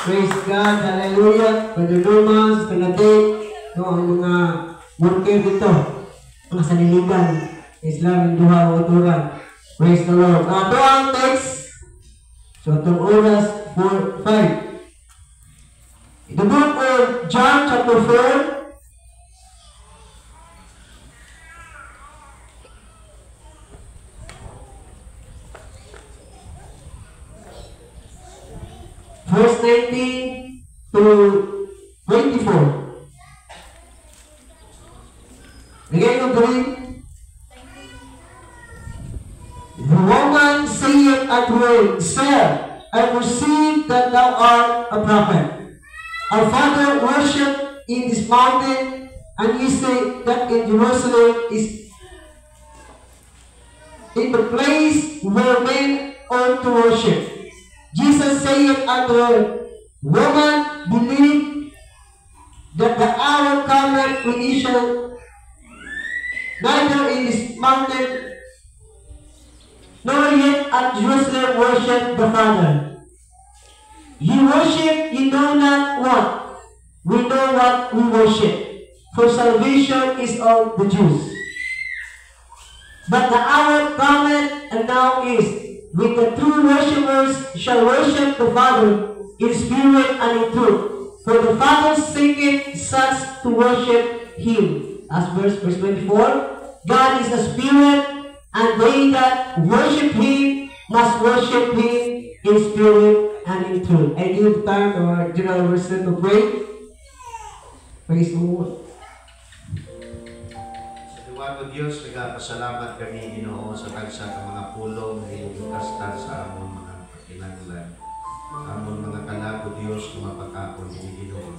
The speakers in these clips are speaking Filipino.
Praise God, hallelujah. Brother Norman, Panatik, no, ang mga worker dito, mga saniligan, Islam, Duha, Uturan. Praise the Lord. Ito ang text. So, itong oras 4:5. In the book of John chapter 4, verse 19 to 24. Again, you read. The woman saith unto him, Sir, I perceive that thou art a prophet. Our father worshipped in this mountain, and ye say that in Jerusalem is in the place where men ought to worship. Jesus saith unto her, Woman, believe that the hour cometh when ye shall neither in this mountain nor yet at Jerusalem worship the Father. Ye worship, ye know not what. We know what we worship, for salvation is of the Jews. But the hour cometh, and now is, when the true worshippers shall worship the Father in spirit and in truth. For the Father seeketh such to worship Him. As verse 24, God is a spirit, and they that worship Him must worship Him in spirit and in truth. I give time to our General Overseer to pray. Praise the Lord. Sa Diyos, nagpasalamat kami, Ginoo, sa tagsa ng mga pulong na iyong kastan sa amon mga kinaglan. Amon mga kalago, Diyos, na mapakapon ni Ginoo,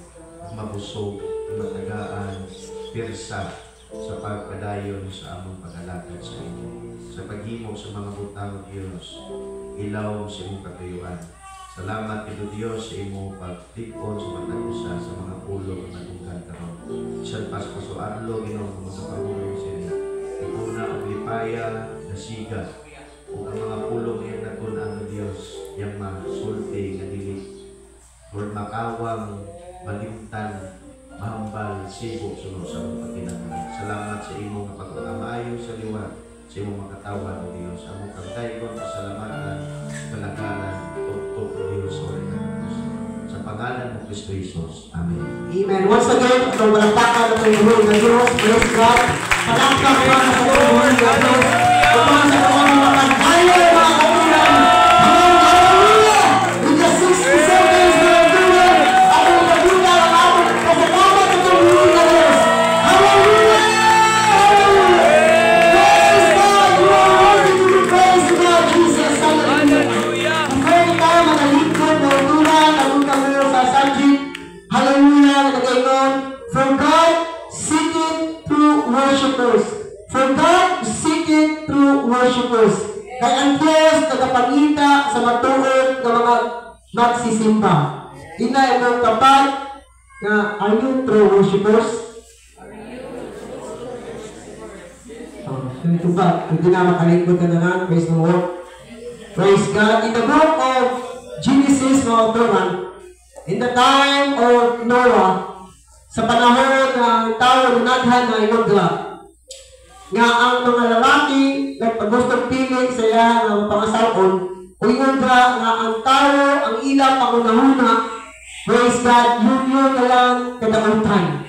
mabusog, matagaan, pirsa, sa pagpadayon sa among pag-alakad sa inyo. Sa paghimo sa mga butang, Diyos, ilaw sa iyong katuyuan. Salamat ito, Diyos, sa iyong pagtikon sa patagusa sa mga pulong na nagunggan karon. Isang paspasuarlo, Ginoo, mga pahulong siya. Ikuna ang lipaya na siga o ang mga pulong yan na kunang Diyos yung masulti nga dili Lord makawang balimtan mahambal sibo sunod sa mga pagkinagalan. Salamat sa imo nga pagkakamayo sa liwat sa imo makatawan o Diyos among kagdayon pasalamatan kalagalan tuktok o Diyos o rin sa pangalan ng Kristo Jesus. Amen. Amen. Once again, itong balaktakan ng Panginoon ng Diyos. Praise God. Palakpak ko sa Panginoon ng Diyos. Upang sa Panginoon ng Pagkayo, mga kapulan. Hallelujah! In the 60 seconds, mga kapulan, at ang kapulan ang amon kasalamat ng Panginoon ng Diyos. Hallelujah! Praise God! You are worthy to be praised, God, Jesus. Hallelujah! Before tayo manalingkod na utulan, ang utang mo sa subject, hallelujah, nagagayon, from God, seeking true worshipers. From God, seeking true worshipers. Kaya ang Diyos nagapangita sa matuod ng mga magsisimba. Ina itong kapag na are you true worshipers? Ito ba? Hindi na makalingkod ka na lang. Praise the Lord. Praise God. In the book of Genesis, mga autoran, in the time of Noah, sa panahon ng tao lunaghan na inodla, nga ang mga lalaki nagpagustong pili sa iya ng pangasawon, o inodla nga ang tao, ang ilang pangunahuna, praise God, yun na lang kadamutan.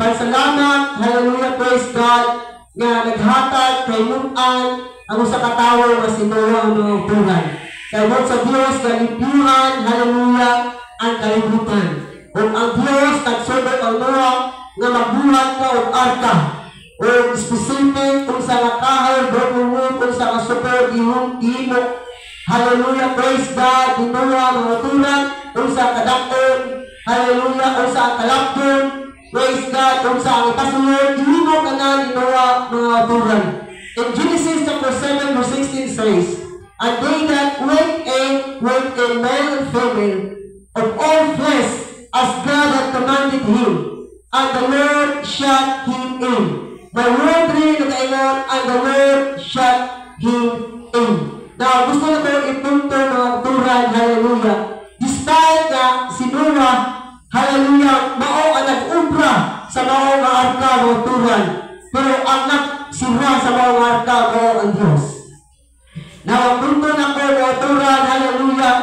Pagsalamat, hallelujah, praise God, nga naghatag kay Nunan ang usa ka tawo nga si Noah ang buhay. Kaya sa Diyos, kalipyuhan, hallelujah, ang kalibutan. Kung ang Diyos nagsubok ang Noah nga magbuhat ka o arka o specific kung sa nakahay, broken kung sa kasupor, ihimo, hallelujah, praise God, di Noah, mga tunan, kung sa kadakon, hallelujah, kung sa kalapon, praise God, kung sa ang ikasunod, ihimo ka na ni Noah, mga tunan. In Genesis chapter 7 verse 16 says, and they that went in male and female of all flesh, as God had commanded him, and the Lord shut him in. My word rin na kaingon, and the Lord shut him in. Now, gusto na ko ipunto mga turan, hallelujah. Despite na si Noah, hallelujah, mao ang nag-ubra sa mao nga arka mo turan. Pero ang nagsira sa mao nga arka mo ang Dios. Now, ang punto na ko mo turan, hallelujah,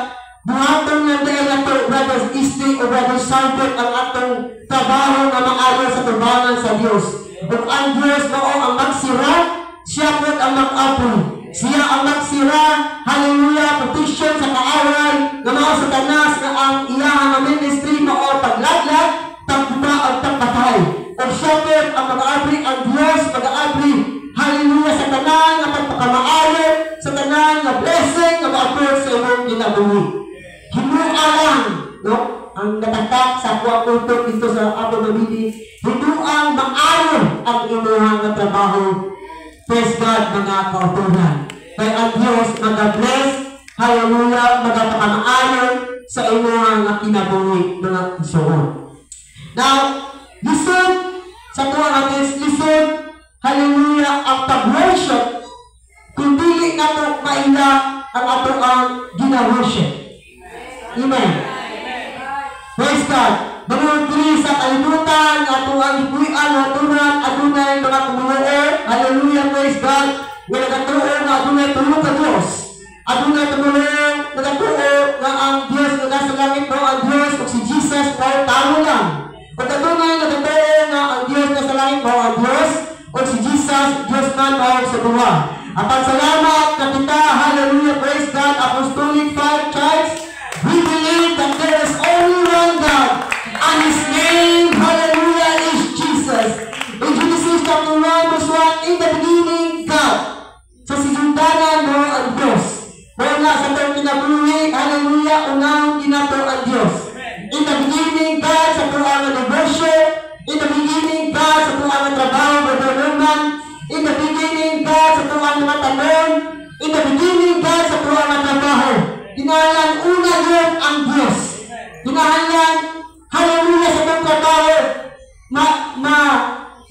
buhaton nga dahil na to, brothers Easting o brothers Salbert, ang atong trabaho na maayon sa tubangan sa Dios. Ug ang Dios mao ang magsira, siya po ang mag-apoy. Siya ang magsira, hallelujah, petition sa kaaway, nga mga satanas na ang iyang mga ministry mao paglaglag, tagbuta at tagpatay. O siya po ang mag-aabri, ang Diyos mag-aabri, hallelujah, sa tanan nga pagpakamaayon, sa tanan nga blessing, nga ma-approach sa imong ginabuhi. Hinua lang, no? Ang natatak sa kuha kulto dito sa Apo Mabini, hinuang maayon ang imuhang nga trabaho. Praise God, mga kautuhan. Kaya ang Diyos mag-bless, hallelujah, magpakamaayon sa imuhang nga kinabuhi, mga isuon. Now, listen sa tuwa natin, listen, hallelujah, ang pag-worship, kung dili na ito maila ang ato ang gina-worship. Amen. Praise God. Banoon diri sa kalibutan, ato ang ipuy-an, atunan, adunay mga kumunuo, hallelujah, praise God, nga nagatuo nga adunay tulong ka Diyos. Adunay tumulong, nagatuo nga ang Diyos nga nasa langit mo, ang Diyos, o si Jesus, o tao lang. Pag adunay nagatuo nga ang Diyos nasa langit mo, ang Diyos, o si Jesus, Diyos man o sa buha. Apan salamat na kita, hallelujah, praise God, Apostolic 5 Church, we believe that there is only one God, and His name, hallelujah, is Jesus. In Genesis chapter 1, verse 1, in the beginning, God. Sa sinundanan mo ang Diyos. Wala sa itong kinabuhi, hallelujah, unang ginato ang Diyos. In the beginning, God, sa tuwang negosyo. In the beginning, God, sa tuwang trabaho, Brother Norman. In the beginning, God, sa tuwang mga tanong. In the beginning, God, sa tuwang trabaho. Dinahalan una yun ang Diyos. Dinahalan, hallelujah, sa itong trabaho.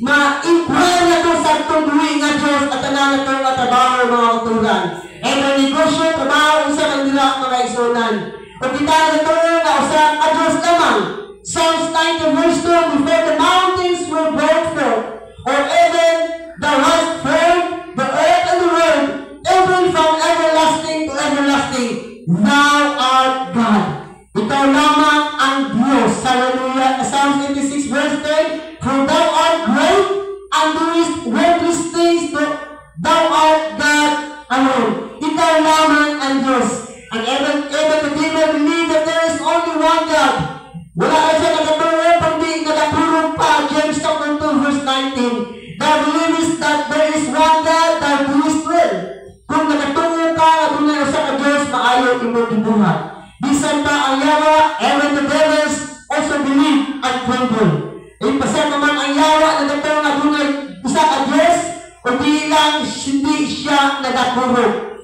Ma-inquire na ito sa itong duwi nga Diyos at tanan na ito nga trabaho mga uturan. E may negosyo, trabaho, isa ng nila mga isunan. Kung kita na ito nga usang a Diyos lamang. Psalms 90 verse 2, before the mountains were brought forth, or even thou hast formed the earth and the world, even from everlasting to everlasting, thou art God. Ikaw lamang ang Diyos. Hallelujah. Psalms 86 verse 10, for thou art great and doest wondrous things, thou art God alone. Ikaw lamang ang Diyos. And even the people believe that there is only one God. Wala ka siya nagatuloy, pandi nagapurong pa. James chapter 2 verse 19. Thou believest that there is one God, thou doest well. Kung nagatuloy ka, adunay usa ka Diyos, maayo imong gibuhat. Bisan pa ang yawa, even the devils also believe and tremble. Ipasal naman ang yawa, nagatuloy na adunay usa ka Diyos, o di lang hindi siya nagapurong.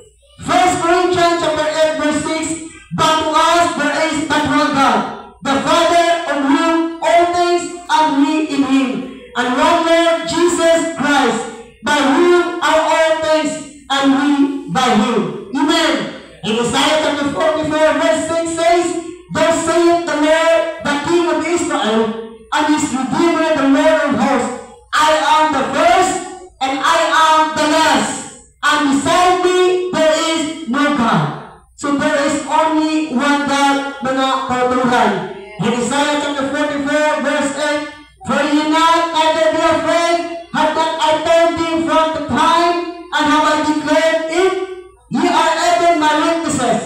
1 Corinthians chapter 8 verse 6, but to us there is but one God, the Father, of whom all things, and we in Him, and one Lord Jesus Christ, by whom are all things, and we by Him. Amen. In Isaiah chapter 44 verse 6 says, thus saith the Lord, the King of Israel, and His Redeemer, the Lord of hosts, I am the first, and I am the last, and beside me there is no God. So there is only one God, mga kautuhan. In Isaiah chapter 44 verse 8, for ye not, neither be afraid, have not I told thee from the time, and have I declared it? Ye are even my witnesses.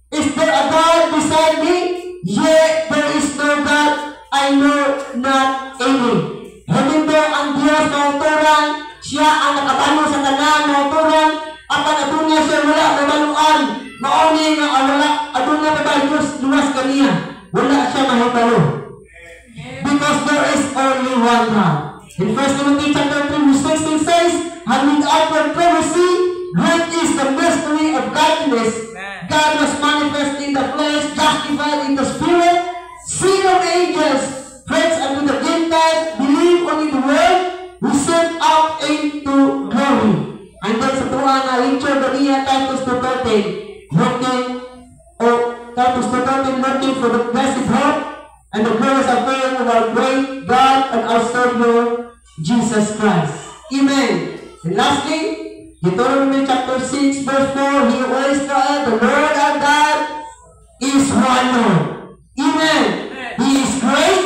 Is there a God beside me? Yea, there is no God, I know not any. Hindi ang Diyos na uturan, siya ang nakabalo sa tanan na uturan, at ang aduna siya wala mabaluan, mauni nga wala, aduna pa ba Diyos luwas kaniya, wala siya mahibalo. Because there is only one God. In 1 Timothy chapter 3 verse 16 says, and with outward prophecy, great is the mystery of godliness. God was manifest in the flesh, justified in the spirit, seen of angels, preached unto the Gentiles, believed on in the word, received up into glory. And then sa tuwa na Richard Dania, Titus 2:13, looking for the blessed hope and the glorious appearing of our great God and our Savior, Jesus Christ. Amen. And lastly, Deuteronomy chapter 6, verse 4, He who is the Lord our God is one Lord. Amen. He is great.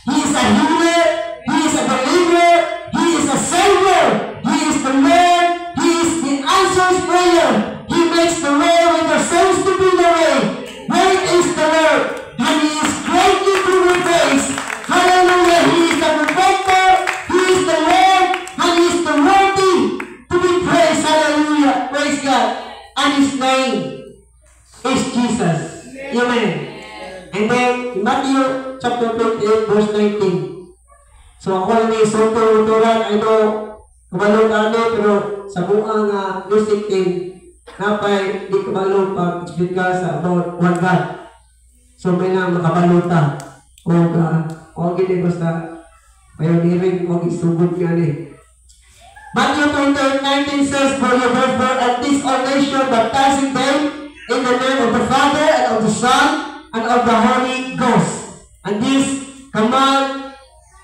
He is a healer. He is a deliverer. He is a Savior. He is the Lord. He is the answers prayer. He makes the way when there seems to be no way. Great is the Lord, and He is greatly to be praised. Hallelujah. He is the protector. He is the Lord, and He is the worthy to be praised. Hallelujah. Praise God. And His name is Jesus. Amen. And then Matthew chapter 28, verse 19. So ako lang may sututuran, I know, kabalong kami, pero sa buang music team, napay di kabalong pag-explain ka sa about one God. So may na makabaluta. O gini basta, pioneering, o isugod nga ni. Matthew 28:19 says, "For you therefore at this all nation, baptizing them in the name of the Father and of the Son and of the Holy Ghost." And this command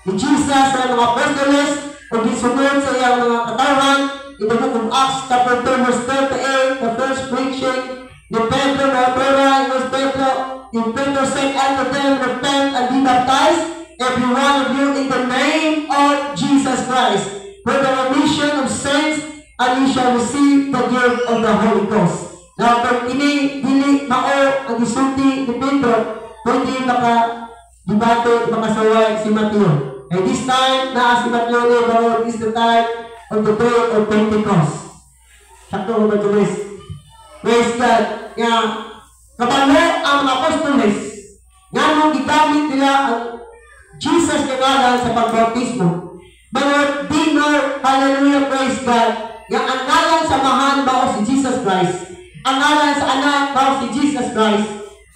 ni Jesus sa mga apostoles o gisunod sa iyang mga katawan in the book of Acts chapter 2 verse 38, the first preaching ni Pedro na Pedro, in Pedro said unto them, "Repent and be baptized, every one of you, in the name of Jesus Christ, for the remission of sins, and ye shall receive the gift of the Holy Ghost." Now, pag ini dili mao ang gisulti ni Pedro, pwede dibate, makasaway si Matthew. And this time, si Matthew ni is the time of the day of Pentecost. Sakto ko ba Jules? Praise God. Nga, kabalo ang mga apostoles, nga nung gigamit nila ang Jesus na ngalan sa pagbautismo. But dinner, hallelujah, praise God, nga ang ngalan sa mahan bao si Jesus Christ, ang ngalan sa anak bao si Jesus Christ,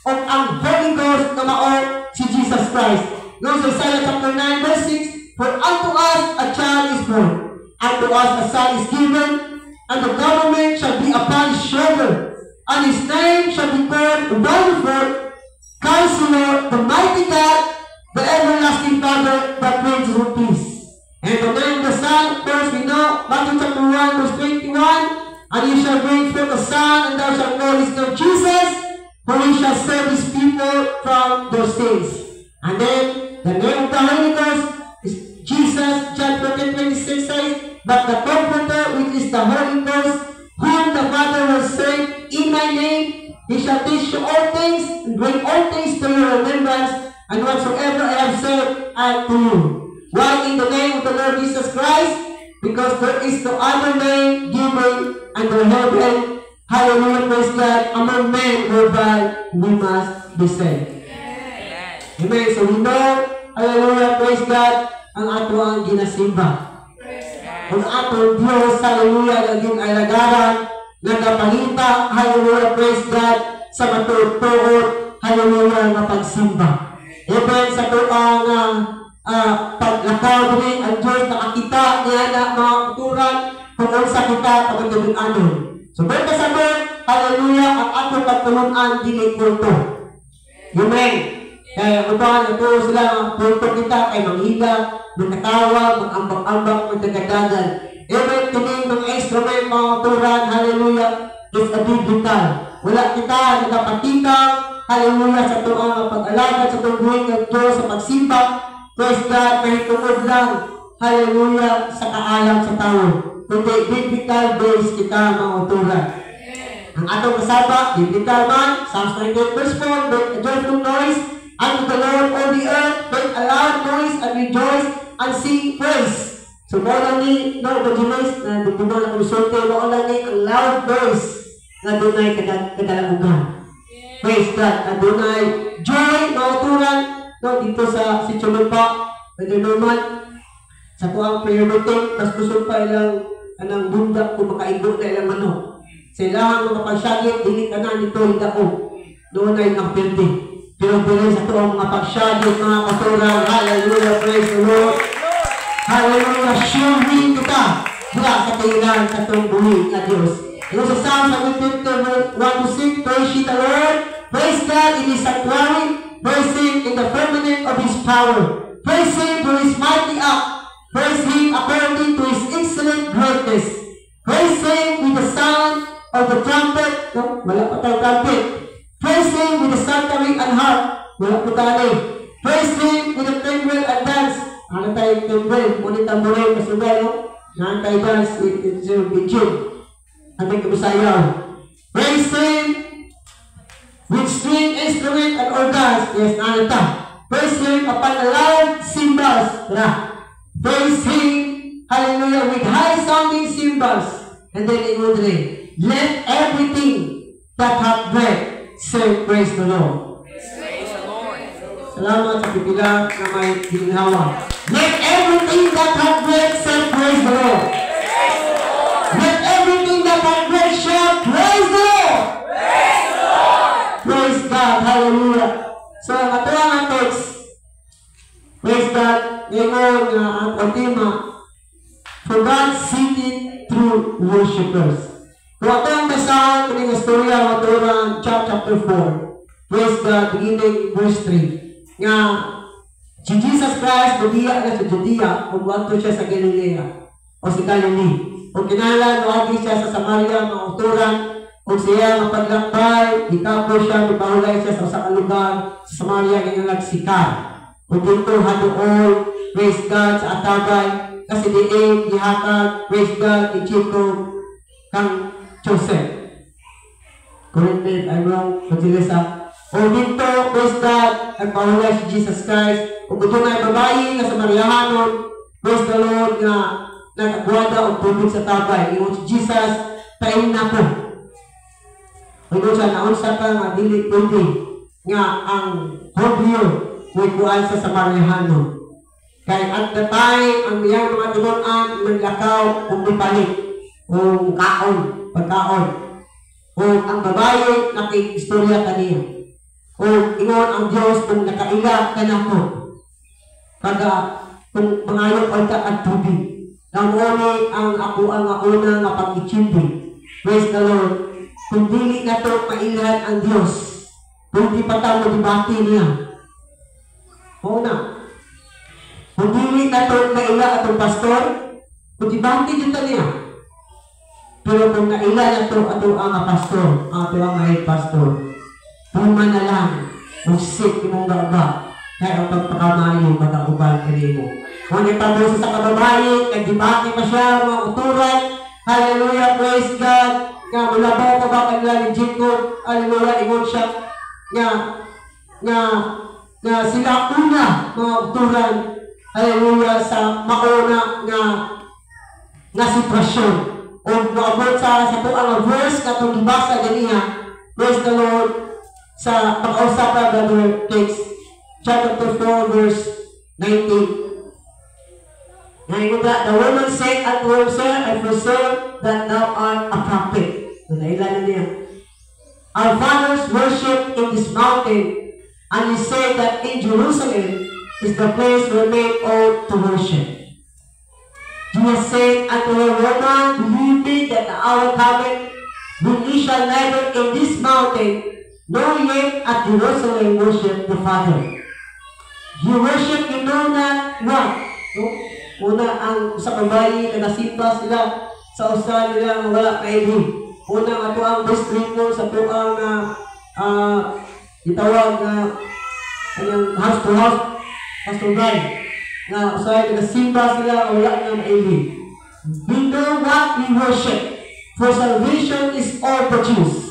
o ang Holy Ghost na mao si Jesus Christ. No, so Isaiah chapter 9 verse 6, "For unto us a child is born, unto us a son is given, and the government shall be upon his shoulder, and his name shall be called Wonderful, Counselor, the Mighty God, the Everlasting Father, the Prince of Peace." And the name of the Son, first we know, Matthew chapter 1 verse 21, "And he shall bring forth a son, and thou shalt call his name Jesus, for he shall save his people from their sins." And then, the name of the Holy Ghost is Jesus. John 14:26 says, "But the Comforter, which is the Holy Ghost, whom the Father will send in my name, he shall teach you all things, and bring all things to your remembrance, and whatsoever I have said unto you." Why in the name of the Lord Jesus Christ? Because there is no other name given under heaven, hallelujah, praise God, among men whereby we must be saved. Amen. So we know, hallelujah, praise God, ang ato ang ginasimba. Ang ato Diyos, hallelujah, naging alagaran, nagapangita, hallelujah, praise God, sa matutuot, hallelujah, na pagsimba. Amen. Sa tuang paglakaw din, ang Diyos nakakita niya na mga kuturan kung sa kita pagkagabing anon. So, berta sa birth, hallelujah, ang ato pagtulunan dili kulto. Amen. Kaya upahan ito sila ang punto kita kay manghila, magkatawa, mag-ambak-ambak, magdagadagan. Amen. Tining mga instrument, mga turan, hallelujah, is a biblical. Wala kita nagapatitang, hallelujah, sa tuang pag-alaga, sa tungguin ng Diyos, sa pagsimba. Praise God, kahit tungod lang, hallelujah, sa kaalam sa tao. Kundi biblical base kita, mga turan. Ang atong kasaba, biblical man, Psalms 98 verse 4, make a joyful noise unto the Lord, all the earth, make a loud noise and rejoice and sing praise. So, mawala ni, no, Bajimays, na dugtungan ang resulte, mawala ni ang loud noise na dunay kadalagugan. Praise God, na dunay joy, mga turan, no, dito sa Sitchulog pa, Brother Norman, sa kuang prayer meeting, tas kusog pa ilang anang bunda kung makaigo na ilang manok. Sa ilang mga pagsyagit, dili ka na nito hidao. Noon ay nakapirti. Pero bilay sa tuong mga pagsyagit, mga katurang, hallelujah, praise the Lord. Hallelujah, sharing kita. Mula sa kailan sa tuong buhi na Diyos. Ito sa Psalms 1:1-6, praise ye the Lord. Praise God in His sanctuary. Praise Him in the firmament power. Praise Him for His mighty act. Praise Him according to His excellent greatness. Praise Him with the sound of the trumpet. No, wala pa tayo trumpet. Praise Him with the psaltery and harp. Wala po tayo. Praise Him with the timbrel and dance. Ano tayo timbrel? Ngunit tamborin, kasugay, no? Naan tayo dance, it's your bitchin. Ating kabusayaw. Praise Him with string instrument and organs. Yes, naan ta. Praise Him upon the loud cymbals. Praise Him, hallelujah, with high-sounding cymbals. And then it would read, let everything that hath breath say praise the Lord. Praise the Lord. Salamat sa pipila na may ginhawa. Let everything that hath breath say praise the Lord. Let everything that hath breath shout praise the Lord. Praise God, hallelujah. So, ato ang text. Praise God. Ngayon ang ultima. For God seated through worshipers. Kung ato ang basahan kaning istorya ng Torah chapter 4. Praise God, beginning verse 3. Nga si Jesus Christ budiya na sa Judea kung wanto siya sa Galilea o sa Galilee. O kinahanglan moagi siya sa Samaria mga uturan o siya mapaglakbay, ikapo siya, mipahulay siya sa usa ka lugar sa Samaria kaya nagsikar. O dito haduol, praise God sa atabay. Kasi diin, gihatag, praise God, ichiko, kang Joseph. Correct me if I'm wrong, Pagsilisa. O dito, praise God, nagpahulay si Jesus Christ. O ito nga babae na sa Mariahanon, praise the Lord, na nagagwada o tubig sa tabay. Ingon si Jesus, tain na po. O ito siya, naunsa ka nga dili pwede nga ang Hobyo may kuhaan sa Mariahanon. Kaya at the time, ang iyang mga tununan, maglakaw, umipalit, o kaon, pagkaon. O ang babae, nakikistorya kaniya. O ingon ang Diyos kung nakaila ka na po. Kaga, kung mangayok ang at tubig. Namuni ang ako ang una nga pag-ichindi. Praise the Lord. Kung dili na ito mailahan ang Diyos, kung di pa tayo dibati niya. Oo na. Kung dili na ito naila atong pastor, kung dibati dito niya. Pero kung naila na ito atong ang pastor, ang atong ang head pastor, puma na lang, usik imong gaba, kaya ang pagpakamayo, magkauban ka mo. Kung nagtabuso sa kababae, nagdibati pa siya, mga uturan, hallelujah, praise God, nga mulabaw pa ba kanila ni Jacob, hallelujah, ingon siya, nga sila una, mga uturan, hallelujah, sa mauna nga sitwasyon. O maabot sa po ang verse na itong ibasa ganiya, praise the Lord, sa pag-ausapan Brother Text, chapter 4, verse 19. Ngayon nga, the woman said unto him, Sir, I presume that thou art a prophet. Nailan niya. Our fathers worship in this mountain, and he said that in Jerusalem is the place where men ought to worship. Jesus said unto her, Woman, believe me that the hour cometh when ye shall neither in this mountain nor yet at Jerusalem worship the Father. You worship, you know not what? No? Una, ang sa babae, nagasimba sila sa usa nila nga wala kaili. Una, ato ang distrito sa ito ang itawag na house to house, house to bride. Na usahay, nagasimba sila wala nga maili. We know what we worship, for salvation is all produced.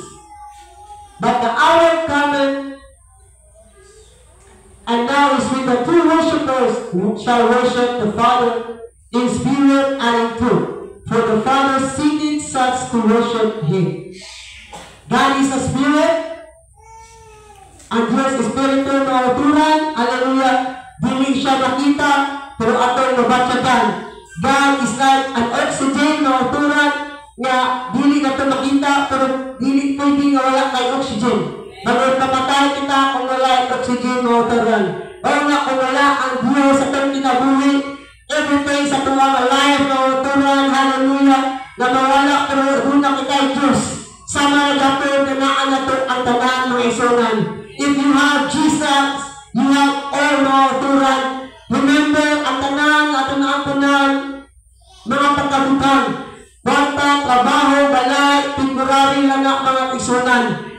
But the hour cometh, and now is when the true worshippers shall worship the Father in spirit and in truth. For the Father seeketh such to worship Him. God is a spirit, and Diyos is spirito na uturan. Hallelujah. Dili siya makita, pero atong mabatyagan. God is like an oxygen na uturan, nga dili na ito makita, pero dili pwede nga wala kay oxygen. Bago kamatay kita kung wala ang oxygen na uturan. O nga kung wala ang Diyos sa itong kinabuhi, everything sa tuwang life na uturan, hallelujah, na mawala, pero doon na kita Diyos. Sama na dapat na naan na ito ang tanan ng isunan. If you have Jesus, you have all na uturan.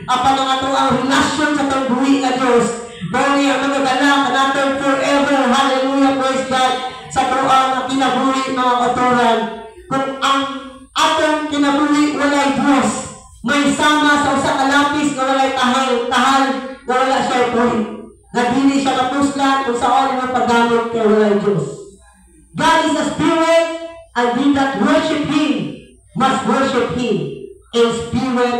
apan ang ato ang relasyon sa itong buhi nga Diyos. Muli ang magagala kanaton forever. Hallelujah, praise God. Sa ito ang kinabuhi mga katuran. Kung ang atong kinabuhi walay Diyos, may sama sa usa ka lapis nga walay tahal nga wala siya puhi. Nga dili siya kapuslan kung saan mo paggamit kay walay Diyos. God is a spirit, and we that worship Him must worship Him in spirit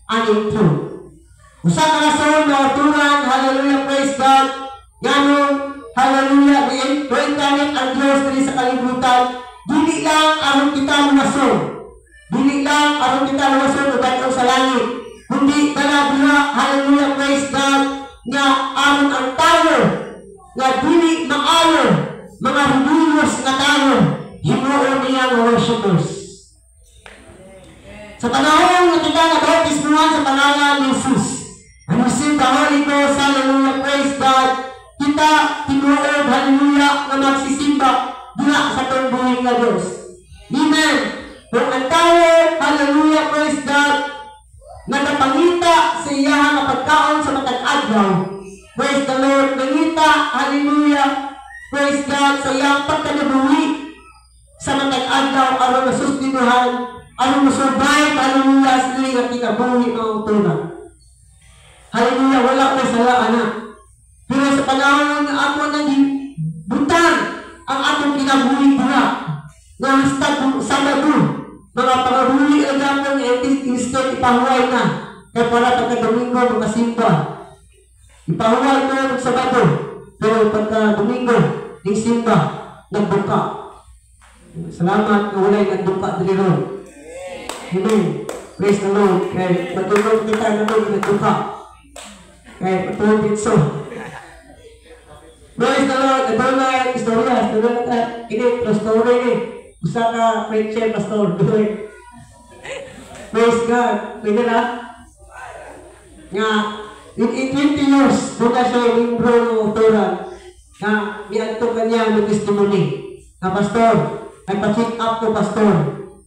and in truth. Usa ka rason na uturan, hallelujah, praise God. Ganun, hallelujah, i-incarnate ang Diyos diri sa kalibutan. Dili lang aron kita lumason. Dili lang aron kita lumason o datong sa langit. Kundi dala diha, hallelujah, praise God, nga aron ang tayo nga dili maayo, mga religious na tayo, himuon niya nga worshipers. Sa panahon nga kita nabautismuhan sa pangalan ni Jesus, and receive the Holy Ghost, hallelujah, praise God, kita tinuod, hallelujah, na magsisimba diha sa itong buhay nga Diyos. Amen. Kung ang tayo, hallelujah, praise God, nagapangita sa iyang pagkaon sa matag adlaw, praise the Lord, nangita, hallelujah, praise God, sa iyang pagkanabuhi sa matag adlaw, aron masustinuhan, aron masurvive, hallelujah, sa dili nga kinabuhi ng utunan. Hallelujah, wala ko sala, anak. Pero sa panahon nga ako naging butang ang atong kinabuhi diha, nga hasta Sabado, mga pangahuli ang gapon nga instead ipahuway na, kaya para pagka-Domingo makasimba. Ipahuway ko ng Sabado, pero pagka-Domingo, ng simba, nagbuka. Salamat na walay nagbuka diri ron. Amen. Praise the Lord. Kaya matulog kita na ron nagbuka. Kaya patulog itso. Praise the Lord. Ito na istorya. Ito na ini true story ni. Usa ka preacher pastor. Praise God. Pwede na? Nga, in 20 years, buka siya yung bro ng uturan. Nga, mianto kanya ng testimony. Nga, pastor, ay pa-check up ko, pastor.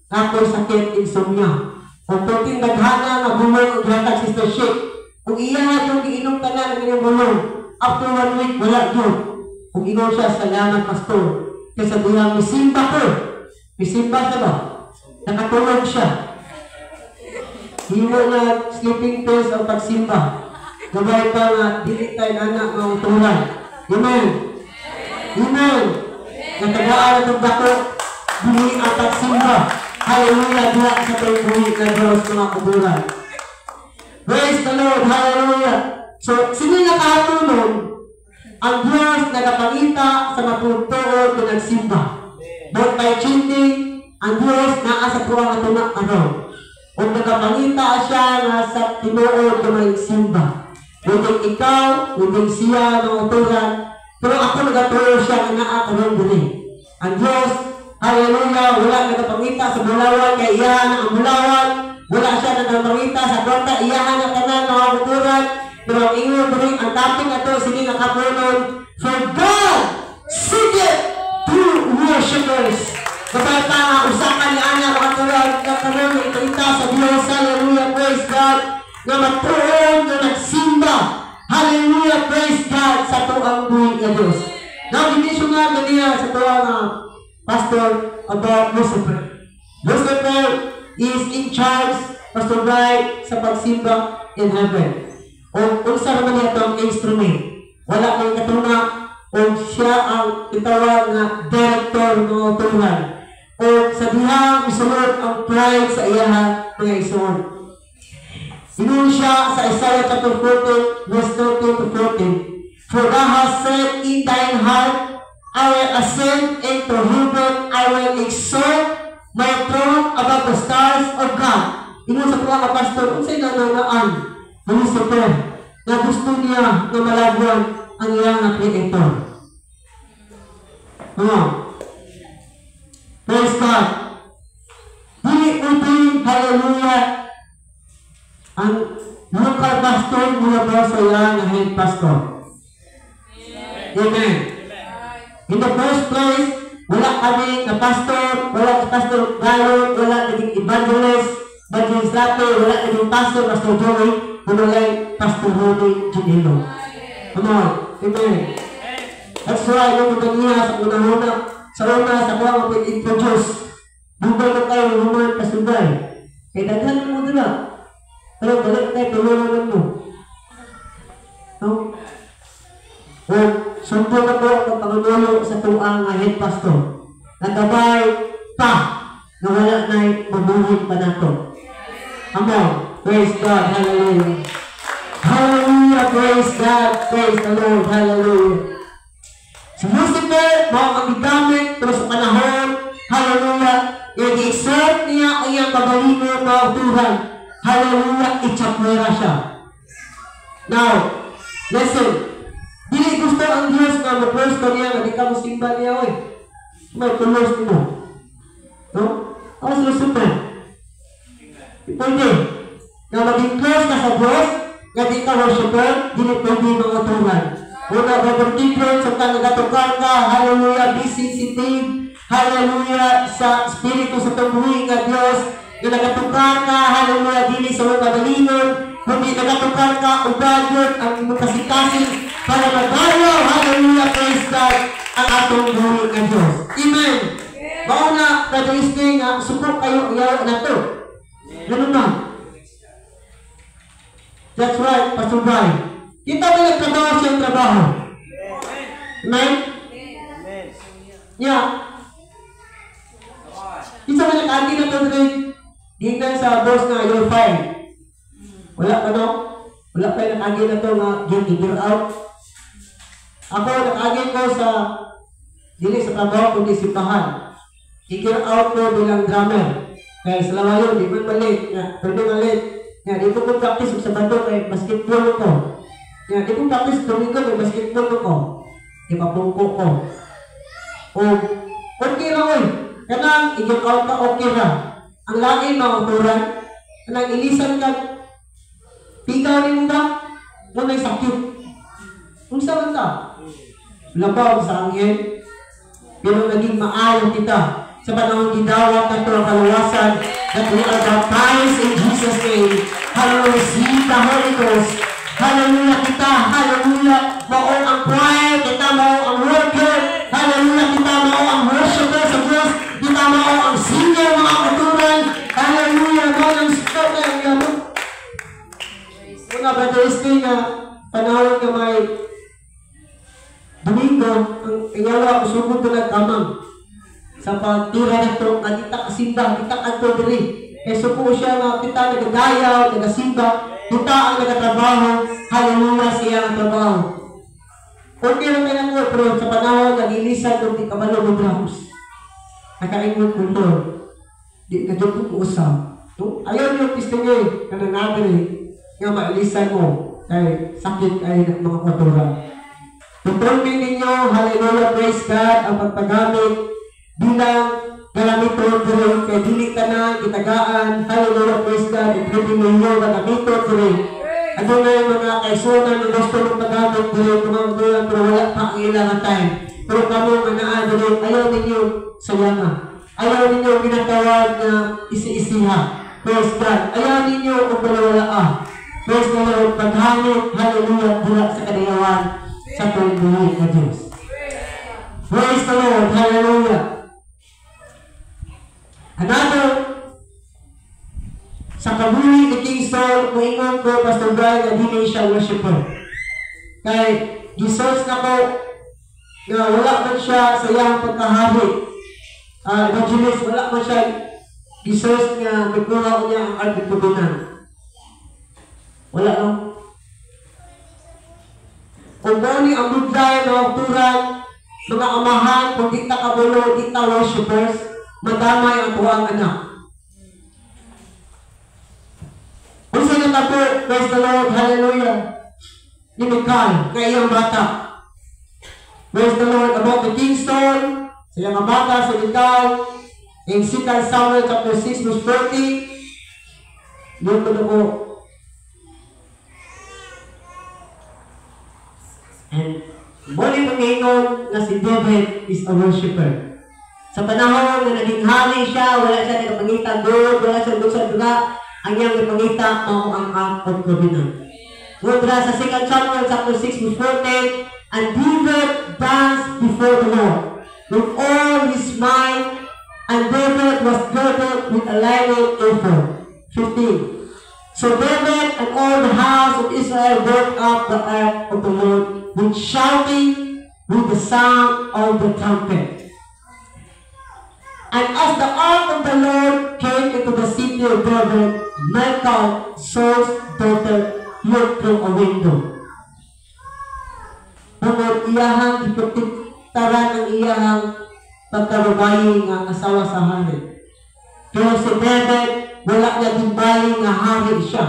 Ako'y sakit, insomnia. Kung tuting daghana nga bulong o hatag sister shake, kung iya yung giinom ka na ng inyong bulong, after 1 week, wala yun. Kung inom siya, salamat, pastor. Kasi bilang misimba ko, misimba siya ba? Nakatulog siya. Himo na sleeping pills o pagsimba. Gabay pa nga, dili tayo anak ng uturan. Amen. Amen. Natagaan itong dako, dili ang pagsimba. Hallelujah, diha sa pagbuhi na Diyos mga kuburan. Praise the Lord, hallelujah. So, sino nakatulong? Ang Diyos nagapangita sa matutuod na nagsimba. Both by chanting, ang Diyos naa sa tuwang at tunak araw. Kung nagapangita siya nga sa tinuod na may simba. Hindi ikaw, hindi siya ng uturan, pero ako nagatuloy siya na naakaroon din. Ang Diyos, hallelujah, wala nagapangita sa bulawan, kaya iyahan ang bulawan. Wala siya nagapangita sa kwarta, iyahan ang tanan ng uturan. Pero ang ingon rin, ang topic na ito, sige nakapunon, for God seeketh true worshipers. Kapag pa usapan ni Ana makatulad ng ipalita sa Diyos, hallelujah, praise God, na matuon na nagsimba, hallelujah, praise God, sa tuang buhay na Diyos. Now, dinisyon nga niya sa tuang pastor about Lucifer. Lucifer is in charge, Pastor Bright, sa pagsimba in heaven. O kung saan naman niya itong instrument, wala kang katuna, o siya ang itawag na director ng utuhan. O sa dihang isunod ang pride sa iyahan mga isunod. Sinun siya sa Isaiah chapter 14, verse 13 to 14. For thou hast said in thine heart, I will ascend into heaven, I will exalt my throne above the stars of God. Ingon sa mga pastor, kung sa'y nananaan, Lucifer, na gusto niya na malabuan ang iyang creator. Praise God. Dili uting, hallelujah, ang local pastor mula ba sa iyang head pastor. Amen. In the first place, wala kami na pastor, wala pastor Galo, wala naging evangelist, wala naging pastor, Pastor Joey. Kunulay Pastor Ronnie Ginilo. Come on. Amen. That's why, yung niya sa una-una, sa kuha mag-introduce. Bugay na tayo ng mga kasubay. Kaya daghan mo doon lang. Pero balik tayo, tulungan mo. No? O, sumpo na po ang pangunulo sa tuang head pastor. Nagabay pa na wala na'y mabuhin pa na to. Amen. Praise God. Hallelujah. Hallelujah. Praise God. Praise the Lord. Hallelujah. Si Lucifer, mga magigamit, pero sa panahon, hallelujah, i-exert niya ang iyang kabalino na uturan. Hallelujah, itsakwera siya. Now, listen, dili gusto ang Diyos na mag-close ka niya, na di ka musimba niya, oy. May close mo. No? Ako si Lucifer. Pwede. Na maging close ka sa Diyos, na di ka worshiper, dili pwede mga uturan. Una, babertikron sa nagatukar ka, hallelujah, be sensitive, hallelujah, sa Espiritu sa tumuhi nga Diyos, na nagatukar ka, hallelujah, dili sa mga kadalingon, kundi nagatukar ka, ubagyot, ang imong kasikasin, para magayaw, hallelujah, praise God, ang atong buhi nga Diyos. Amen. Bauna, Brother Isting, subok kayo, iyaw na to. Ganun na. That's right, Pastor Brian. Kita ba nagtrabaho siyang trabaho? Amen? Yeah. Isa ba nag-ati na ito rin? Hinggan sa boss na you're fired. Wala pa no? Wala pa yung nag-agi na ito nga get out. Ako nag-agi ko sa dili sa trabaho kundi simbahan. I-get out ko bilang drummer. Kaya sa lawayo, di man malit. Pwede malit. Dito ko practice sa bato kay basketball ko. Di ko practice domingo kay basketball ko. Ipapungko ko. O, okay lang oy. Kanang i-get out ka, okay ra. Ang lagi mga uturan, kanang ilisan ka, pigaw ni mo ba? Kung may sakit. Kung saan ka? Labaw sa angin. Pero naging maayaw kita sa panahon gidawat na ito ang kaluwasan that we are baptized in Jesus' name. Hallelujah. See the Holy Ghost. Hallelujah kita. Hallelujah. Maong ang choir. Kita maong ang worker. Hallelujah. Kita maong ang worshiper sa Diyos. Kita maong ang senior mga kuturan. Hallelujah. Maong ang sport na yung gano'n. Una, Brother Isting, panahon na may Domingo, ang iyawa, usugod ko nagkamang sa pagtira nito, at kita kasimba, kita kanto diri. Supo siya na kita nagadayaw, nagasimba, kita ang nagatrabaho, hallelujah siya ang trabaho. Okay lang tayo mo, pero sa panahon, nag-ilisan kung di kabalo mo drums. Nakaingon ko, Lord, di na dyan ko usap. Ayaw niyo pistingin, kananagari, nga mailisan mo, kay sakit ay ng mga katura. Tutunin ninyo, hallelujah, praise God, ang pagpagamit bilang galamito tuloy kay dili ka na kitagaan, hallelujah, praise God, including ninyo, galamito tuloy. Ano na yung mga kaisunan na gusto ng paggamit tuloy, kumamatulan, pero wala pa ang ilang time. Pero kamo manaan tuloy, ayaw ninyo sayama. Ayaw ninyo ginatawag na isi-isiha. Praise God. Ayaw ninyo kung wala. Praise the Lord, paghamit, hallelujah, bulat sa kadayawan sa tuwing buhay na Diyos. Praise the Lord. Hallelujah. Another, sa kabuhi ni King Saul, muingon ko, Pastor Brian, na hindi siya worshiper. Kaya, gisearch na ko, na wala man siya sa iyang pagkahari. Evangelist, wala man siya gisearch niya, nagkuha ko niya ang artikubinan. Wala lang. Kung gani ang budlay na uturan, mga amahan, kung di ta kabulo, di ta worshipers, madamay ang tuwang anak. Kung sino na po, praise the Lord, hallelujah, ni Mikal, na iyang bata. Praise the Lord, about the King Saul, sa iyang bata, sa Mikal, in 2 Samuel chapter 6, verse 40, doon ko na po. And muli pangingon na si David is a worshiper. Sa panahon na naging hari siya, wala siya nagpangitang doon, wala siya doon sa duga, ang iyang ipangita mao ang act of covenant. Mudra sa 2 Samuel chapter 6 verse 14, and David danced before the Lord with all his might, and David was girded with a linen ephod. 15. So David and all the house of Israel brought up the ark of the Lord with shouting, with the sound of the trumpet. And as the ark of the Lord came into the city of David, Michal, Saul's daughter, looked through a window. Tungod iyahang ipatiktaran ang iyahang pagkarubayi nga asawa sa hari. Pero si David, wala niya timbali nga hari siya.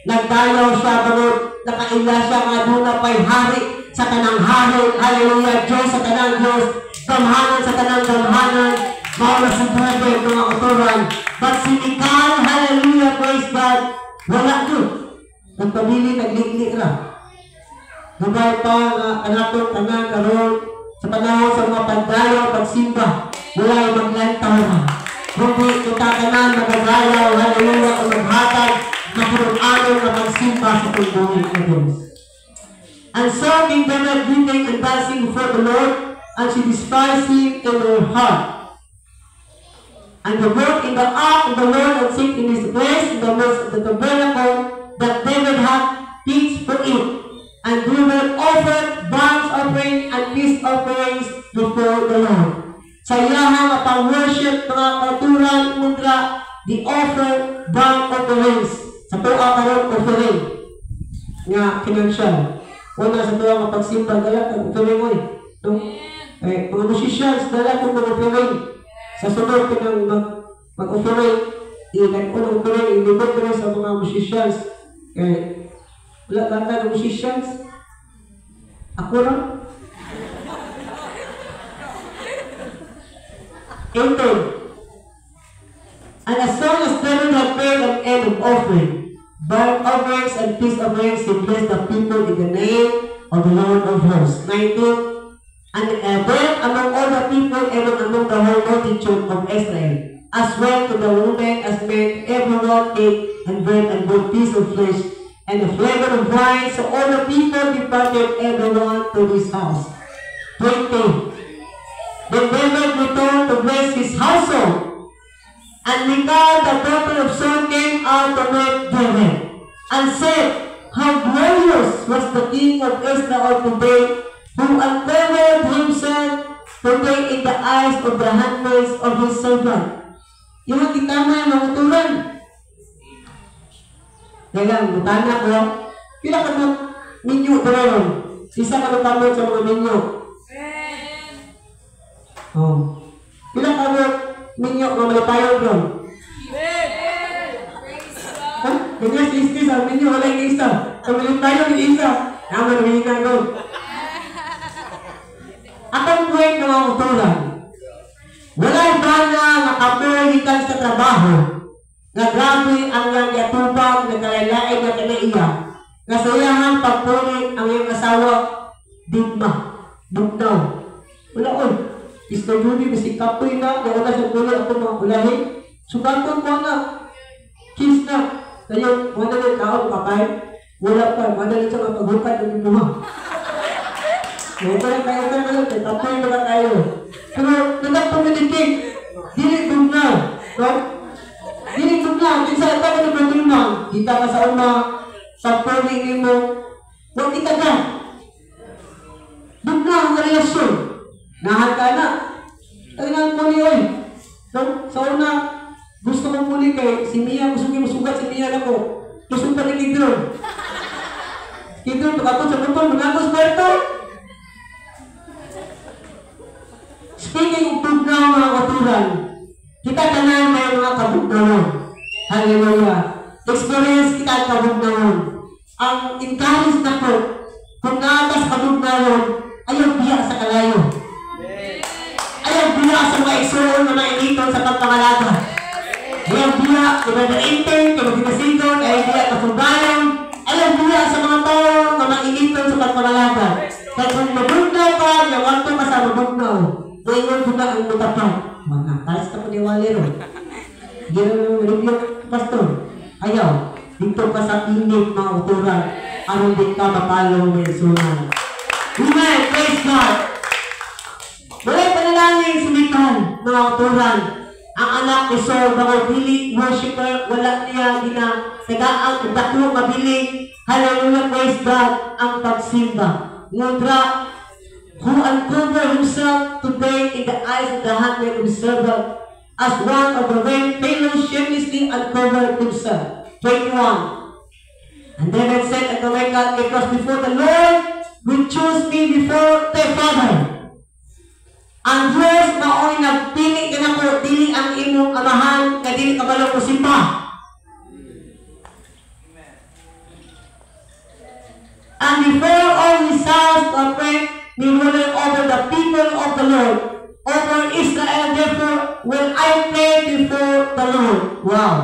Nagdayaw siya, tungod nakaila siya nga doon pa'y hari sa kanang hari. Hallelujah, Diyos sa kanang Diyos, damhanan sa kanang damhanan. Mawala si David mga uturan. But si Michal, hallelujah, praise God, wala doon. Nagpabili, naglikli ra. Nabay pa nga kanatong tanan karon sa panahon sa mga pagdayaw, pagsimba, wala yung maglantaw ra. Kundi kita tanan magadayaw, hallelujah, o maghatag, mapurunanon na pagsimba sa pagdungin ng Diyos. And so King David weeping and dancing before the Lord, and she despised him in her heart. And the work in the ark of the Lord and sit in his place in the midst of the tabernacle that David had pitched for it. And David offered burnt offering and peace offerings before the Lord. Sa iyahang pang-worship mga kauturan mudra, the offer burnt offerings. Sa tuwa karon offering nga financial. Una sa tuwa nga pagsimba dala kag offering oy. Mga musicians dala kung mga offering. Sa sunod pinang mag-offering, ikan ko ng offering, ilibot ko sa mga musicians. Wala kanta ng musicians. Ako lang. 18. And as soon as David had paid an end of offering, burnt offerings and peace offerings, he blessed the people in the name of the Lord of hosts. 19. And then among all the people, even among the whole multitude of Israel, as well to the women as men, everyone ate and bread and good piece of flesh, and the flavor of wine. So all the people departed, everyone to his house. 20. Then David returned to bless his household. And Michal, the daughter of Saul, came out to meet David, and said, how glorious was the king of Israel today, who uncovered himself today in the eyes of the handmaids of his servant. Yung kita mo yung mga uturan. Kaya butana ko, pila ka mo minyo doon. Isa ka natamot sa mga minyo. Oh. Pila ka mo minyo mga malipayon doon. Ganyan si Isti sa minyo, wala yung isa. Sa malipayon yung isa. Naman ang hina doon. Akong buhay ng mga uturan. Wala ba na nakapulitan sa trabaho na grabe ang nagyatubang, nagkalailait na kanaiya, na sayahan pagpulit ang iyong asawa, digma, bugnaw. Wala on. Isto yun, basi kapoy na, wala sa pulit ako mga ulahin. Sugatong ko na, kiss na. Ngayon, madali tao, kapay, wala pa, madali sa mga paghukat ng inuha. Ngayon tayo, tapoy na tayo. Pero, nalang pumilikin, dili bugnaw. Dili bugnaw, kinsa ito ka na bugnaw. Kita ka sa uma, sa pwede mo, huwag kita ka. Bugnaw ang relasyon. Nahan ka na. Tayo muli, oy. Sa una, gusto kong muli kay si Mia, gusto kong masugat si Mia na ko. Gusto pa ni Kidron. Kidron, pagkakot sa butong, magagos ba ito? Speaking of bugnaw mga katuran, kita tanan may mga kabugnawan. Hallelujah. Experience kita ang kabugnawan. Ang encourage na po, kung naatas kabugnawan, ayaw biya sa kalayo. Ayaw biya sa mga eksoon na nainiton sa pagpangalaga. Ayaw biya kung nadaintin, kung nagkasigon, ayaw biya kasundayan. Ayaw biya sa mga tao na nainiton sa pagpangalaga. Kaya kung mabugnaw ka, yawanto ka sa mabugnaw. Ngayon ko na ang mutapang. Mga talis ka po ni Walero. Gano'n yung review, pastor. Ayaw, dito ka sa init mga uturan, aron di ka mapalo ng sunan. Amen! Praise God! Walay panalangin sumikan, mga uturan. Ang anak ni Sir, mga dili worshiper, wala niya ginagaang dako mabiling. Hallelujah, praise God, ang pagsimba. Nguntra, who uncovered himself today in the eyes of the handmaid observer as one of the very Pharaoh shamelessly uncovered himself. 21. And David said unto Michal, it was before the Lord will choose me before thy father. Ang Diyos mao'y nagpili ka na po, dili ang imong amahan, na dili kabalo ko simpa. And before all his sons were prayed, be ruler over the people of the Lord, over Israel, therefore will I pray before the Lord. Wow!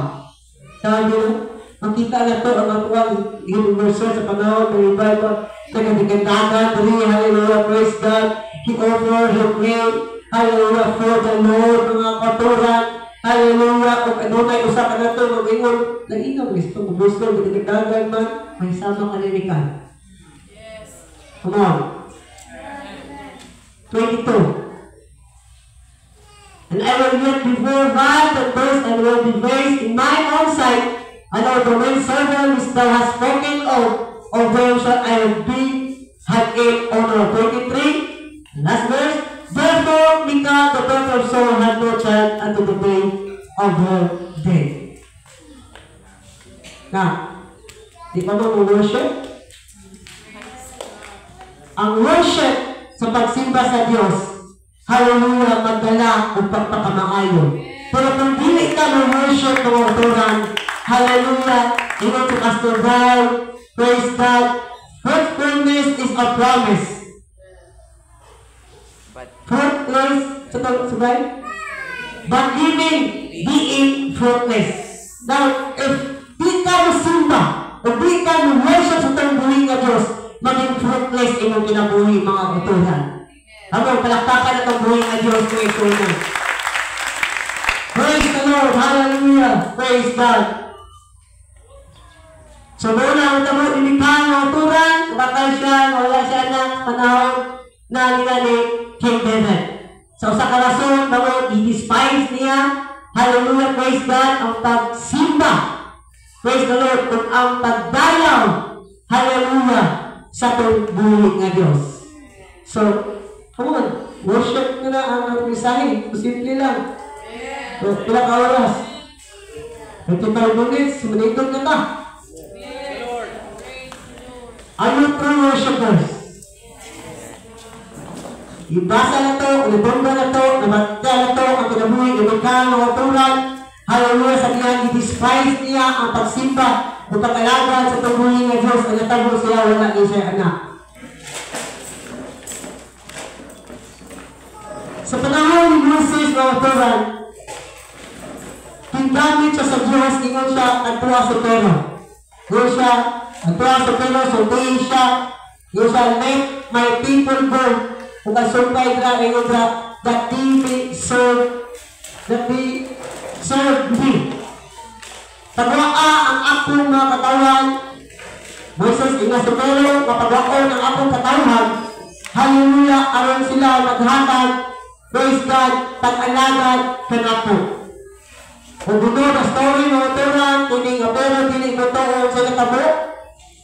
Sabi nyo, makita na ito ang matuwang universal sa panahon ng revival. Nagadigandagan, hallelujah, praise God. He offered, he prayed, hallelujah, for the Lord, mga katuran, hallelujah, kung ano tayo usa ka na ito, mag-ingon, nag-ingon, gusto mo, gusto, nagadigandagan man, may sama kalinikan. Come on. 22. And I will yet before God the first and will be raised in my own sight, and of the main servant which thou hast spoken of them shall I be had in honor. 23. Last verse. Therefore, Michal, the daughter of Saul, had no child unto the day of her death. Now, di ba mo worship? Ang worship sa pagsimba sa Diyos, hallelujah, magdala o pagpakamaayon. Pero kung dili ka mag-worship ng uturan, hallelujah, ingon si Pastor Val, praise God, fruitfulness is a promise. Fruitless, sabay? But giving, being fruitless. Now, if di ka masimba, o di ka mag-worship sa tangbuhin ng Diyos, maging fruitless imong kinabuhi mga uturan. Habang palakpakan na tangbuhin ng Diyos ng uturan. Praise the Lord, hallelujah, praise God. So muna ang tamo inimikhan ng uturan, bakal siya, wala siya anak, panahon na nila ni King David. So sa karason, i-despise niya, hallelujah, praise God, ang pagsimba, praise the Lord, kung ang pagdayaw, hallelujah, sa tungbuhin ng Diyos. So, come on, worship na ang mensahe, simple lang. So, pila ka oras? 25 minutes, manitog na ta. Are you true worshipers? Ibasa na to, ulibomba na to, nabatya na to, ang kinabuhi, ibigay ng uturan, hallelujah, sabihan, i-despise niya ang pagsimba o pag-alagan sa tungbuhin ng Diyos, ang natagol siya, wala niya siya anak. Sa panahon ni Moses ng uturan, tinggamit siya sa Diyos, ingon siya, nagtuwa sa Pero. Ingon siya, nagtuwa sa Pero, sultihin siya, ingon siya, let my people go. Kung kasumpay na, ingon siya, that they may serve me. Pagwaa ang akong mga katawan, Moses, ingon sa Pero, kapagwaon ang akong katawan, hallelujah, aron sila maghatag, praise God, pag-alagan kanapo. Kung dito na story ng uturan, hindi nga pero hindi ko ito sa natabo,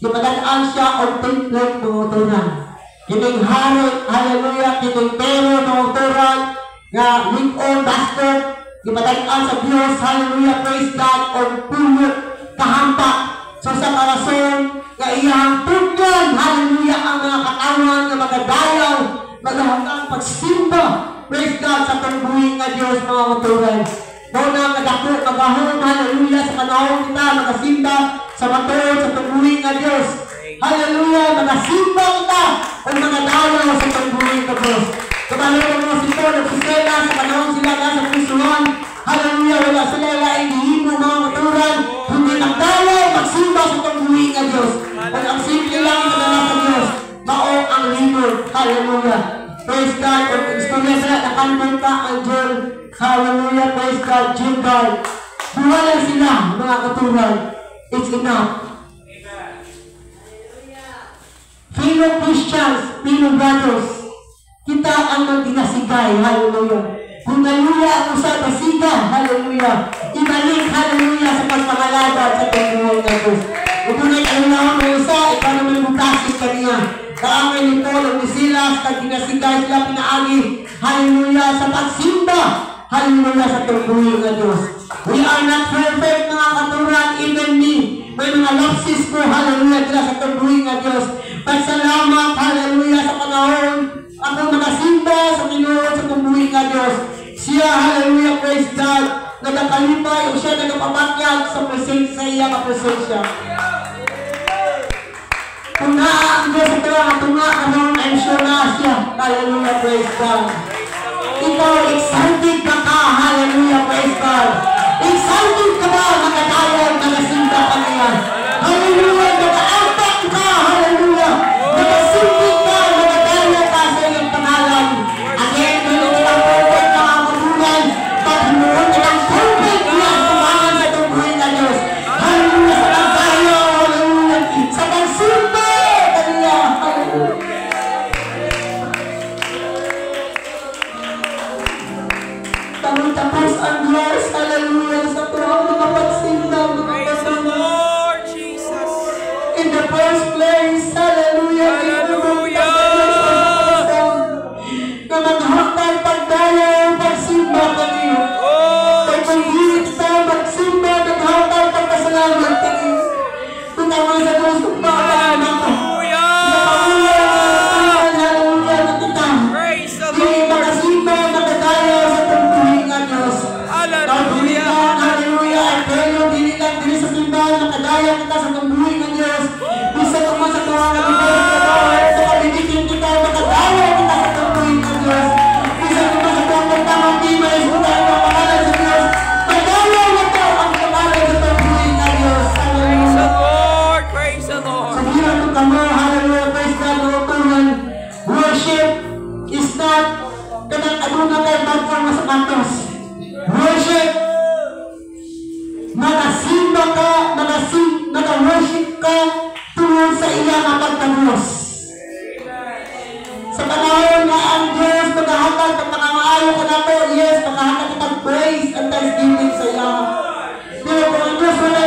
ipadadaan siya on template ng uturan. Hindi hari, hallelujah, hindi pero ng uturan, nga lig-on, basket, ipadadaan sa Diyos, hallelujah, praise God, on puno, kahampak, so sa karason, nga iyang tunyan, hallelujah, ang mga katawan na magadayaw, magahanggang pagsimba, praise God, sa tangbuhin ng Diyos, mga uturan. Doon na magdako, magahon, hallelujah, sa panahon kita, magasimba sa matuon, sa tangbuhin ng Diyos. Hallelujah, magasimba kita, o magadayaw sa tangbuhin ng Diyos. Kabalong mga sito, nagsisela sa panahon sila na sa Krisuhan. Hallelujah, wala sila ilaihimo mga uturan, kundi nagdayaw, magsimba sa tangbuhin ng Diyos. Kung ang simple lang sa dala sa Diyos, maong ang libod, hallelujah. Praise God, kung istorya sila, nakanman ka ang John, hallelujah, praise God, Jim God. Buwalan sila, mga katuran. It's enough. Fellow Christians, fellow brothers, kita ang magdinasigay, hallelujah. Kung hallelujah ang usa basiga, hallelujah. Ibalik, hallelujah, sa pagpangalagad sa pagbuhay ng Diyos. Kung tunay hallelujah ang usa, ikaw naman bukasin kaniya. Kaangay ni Paul o ni Silas, nagdinasigay sila pinaagi, hallelujah, sa pagsimba, hallelujah, sa pagbuhay ng Diyos. We are not perfect, mga katuran, even me. May mga lapses ko, hallelujah, sila sa pagbuhay ng Diyos. Pagsalamat, hallelujah, sa panahon ako nakasimba sa Pinoon sa pagbuhay ng Diyos. Siya, hallelujah, praise God, nagkakalipay o siya nagpapakyag sa presensya iya kapresensya. Kung naa ang Diyos sa talaga tunga kanon, I'm sure na siya, hallelujah, praise God. Ikaw, excited ka ka, hallelujah, praise God. Excited ka ba, nakatayag, nakasimba ka niya? Hallelujah, naka-atak ka, hallelujah. Nakasimba ka, nakatayag ka sa iyong pangalan. Again, doon ang perfect na kakutulan, pagmuon ng perfect na tumangan sa tungguhin na Diyos. Hallelujah, sa pagtayo, hallelujah, sa pagsimba, hallelujah, hallelujah. Tapos ang Diyos, hallelujah, sa tuwang mga pagsimba, mga Lord Jesus. in the first place, hallelujah, Hallelujah. na maghanggang pagdaya, pagsimba kaniyo. Kay pag-hit sa magsimba, maghanggang pagkasalamat kaniyo. Kung tama sa Diyos, kung maalaan ako. Hallelujah, na kita. Praise the Di Lord. makasimba, makadaya sa pagbuhay ng Diyos. Hallelujah. Hallelujah, I pray you, dili lang dili sa simbahan, makadaya kita sa pagbuhay ng Diyos. Bisa ka man sa tuwang ng Diyos, sa kabibitin kita, makadaya kita sa pagbuhay ng Diyos. Bisa ka man sa tuwang pagtamang timay, sa tuwang ng pangalan sa Diyos, madaya kita ang pangalan sa pagbuhay ng Diyos. Praise the Hallelujah. Lord. Praise the Sa Lord. hirap ng kamo, hallelujah, praise God, mga tuhan. Worship is not kanang aduna kay bagong masapatos. Worship, nakasimba ka, naka-worship ka tungkol sa iyang pagkabos. Sa panahon na ang Diyos maghahatag ng pangangaayo ka na po, yes, maghahatag kitang praise and thanksgiving sa iya. Pero kung ang Diyos wala